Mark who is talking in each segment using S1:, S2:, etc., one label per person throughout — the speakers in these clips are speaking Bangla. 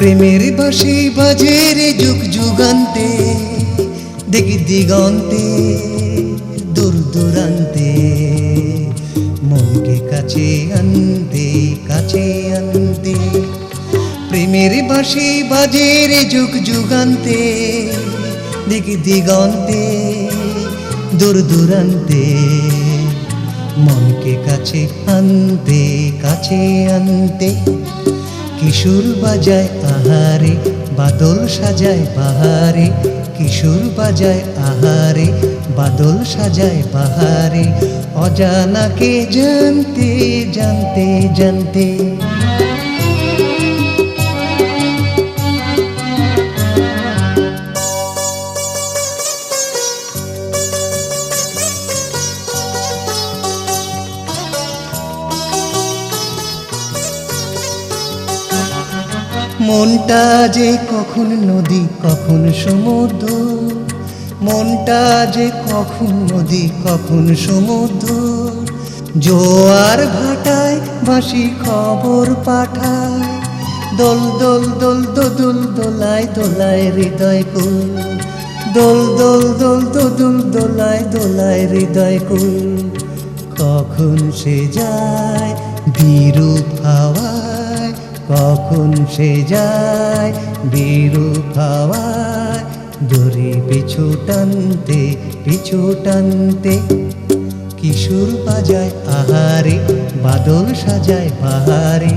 S1: প্রেমের বাঁশি বাজে রে যুগ যুগান্তে, দিক দিগন্তে, দূর দূরান্তে, মনকে কাছে আনতে, কাছে আনতে। প্রেমের বাঁশি বাজে রে যুগ যুগান্তে, দিক দিগন্তে, দূর দূরান্তে, মনকে কাছে আনতে, কাছে আনতে। কিশোর বাজায় আহারে, বাদল সাজায় বাহারে, কিশোর বাজায় আহারে, বাদল সাজায় বাহারে, অজানাকে জানতে জানতে জানতে। মনটা যে কখন নদী কখন সমুদ্র, মনটা যে কখন নদী কখন সমুদ্র, জোয়ার ভাটায় বাঁশি খবর পাঠায়, দোল দোল দোল দোদুল দোলায় দোলায় হৃদয় কুল, দোল দোল দোল দোদুল দোলায় দোলায় হৃদয় কুল। কখন সে যায় বিরূপ হাওয়ায়, কখন সে যায় বিরূপ হাওয়ায়, দড়ি পিছু টানতে পিছু টানতে। কিশোর বাজায় আহারে, বাদল সাজায় বাহারে,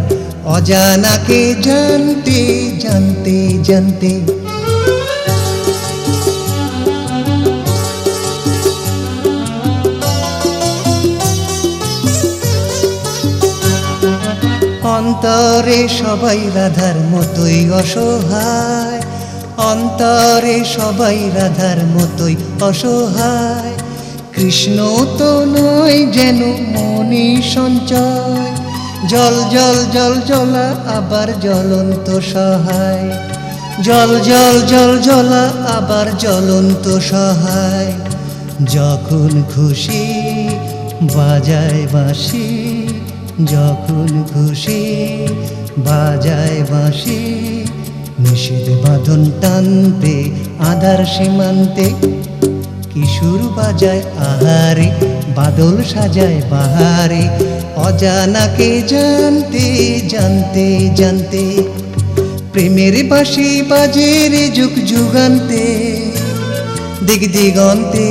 S1: অজানাকে জানতে জানতে জানতে। অন্তরে সবাই রাধার মতোই অসহায়, অন্তরে সবাই রাধার মতোই অসহায়। কৃষ্ণ তো নয় যেন মনি সঞ্চয়, জল জল জল জলা আবার জ্বলন্ত সহায়, জল জল জল জলা আবার জ্বলন্ত সহায়। যখন খুশি বাজায় বাঁশি, যখন খুশি বাজায় বাঁশি, নিষেধ বাঁধন টানতে আধার সীমান্তে। কিশোর বাজায় আহারে, বাদল সাজায় বাহারে, অজানাকে জানতে জানতে জানতে। প্রেমের বাঁশি বাজে রে যুগ যুগান্তে, দিক দিগন্তে,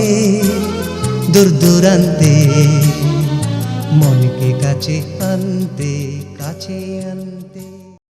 S1: দূর দূরান্তে, মনকে কাছে আনতে, কাছে আনতে।